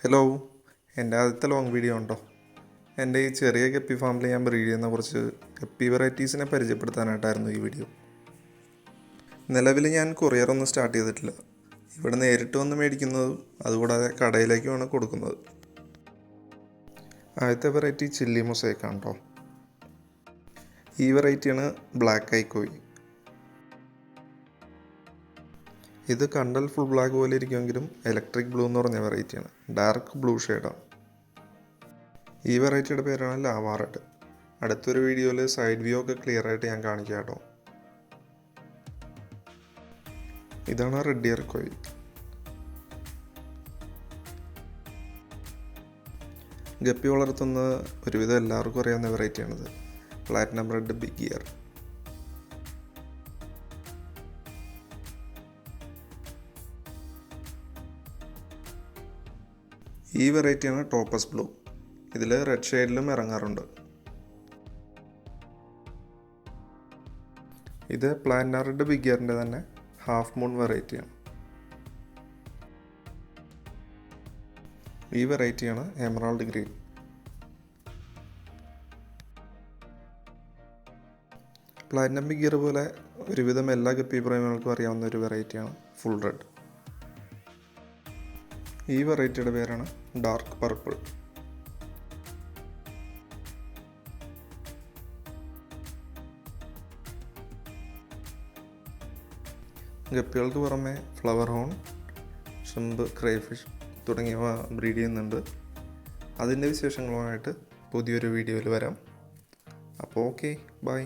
Hello, എൻ്റെ ആദ്യത്തെ long video ഉണ്ടോ? എൻ്റെ ഈ ചെറിയ ഗപ്പി ഫാമിൽ ഞാൻ ബ്രീഡ് ചെയ്യുന്ന കുറച്ച് ഗപ്പി വെറൈറ്റീസിനെ പരിചയപ്പെടുത്താനായിട്ടായിരുന്നു ഈ വീഡിയോ. നിലവിൽ ഞാൻ കൊറിയറൊന്നും സ്റ്റാർട്ട് ചെയ്തിട്ടില്ല. ഇവിടെ നേരിട്ട് വന്ന് മേടിക്കുന്നതും അതുകൂടാതെ കടയിലേക്കുമാണ് കൊടുക്കുന്നത്. ആദ്യത്തെ വെറൈറ്റി ചില്ലി മൊസൈക്കാണ് കേട്ടോ. ഈ വെറൈറ്റിയാണ് ബ്ലാക്ക് ഐക്കോയി. ഇത് കണ്ടാൽ ഫുൾ ബ്ലാക്ക് പോലെ ഇരിക്കുമെങ്കിലും ഇലക്ട്രിക് ബ്ലൂ എന്ന് പറഞ്ഞ വെറൈറ്റിയാണ്. ഡാർക്ക് ബ്ലൂ ഷെയ്ഡാണ്. ഈ വെറൈറ്റിയുടെ പേരാണ് ലാവാ റെഡ്. അടുത്തൊരു വീഡിയോയിൽ സൈഡ് വ്യൂ ഒക്കെ ക്ലിയർ ആയിട്ട് ഞാൻ കാണിക്കാം കേട്ടോ. ഇതാണ് റെഡ് ഇയർ കോയി. ഗപ്പി വളർത്തുന്ന ഒരുവിധം എല്ലാവർക്കും അറിയാവുന്ന വെറൈറ്റിയാണിത്. Platinum red big ear. ഈ വെറൈറ്റിയാണ് ടോപ്പസ് ബ്ലൂ. ഇതിൽ റെഡ് ഷെയ്ഡിലും ഇറങ്ങാറുണ്ട്. ഇത് പ്ലാറ്റിനം റെഡ് ബിഗ് ഇയറിൻ്റെ തന്നെ ഹാഫ് മൂൺ വെറൈറ്റിയാണ്. ഈ വെറൈറ്റിയാണ് emerald green. Platinum big ear പോലെ ഒരുവിധം എല്ലാ ഗപ്പി പ്രേമികൾക്കും അറിയാവുന്ന ഒരു വെറൈറ്റിയാണ് ഫുൾ റെഡ്. ഈ വെറൈറ്റിയുടെ പേരാണ് ഡാർക്ക് പർപ്പിൾ. ഗപ്പികൾക്ക് പുറമെ ഫ്ലവർ ഹോൺ, ഷ്രിമ്പ്, ക്രൈഫിഷ് തുടങ്ങിയവ ബ്രീഡ് ചെയ്യുന്നുണ്ട്. അതിൻ്റെ വിശേഷങ്ങളുമായിട്ട് പുതിയൊരു വീഡിയോയിൽ വരാം. അപ്പോൾ ഓക്കെ, ബൈ.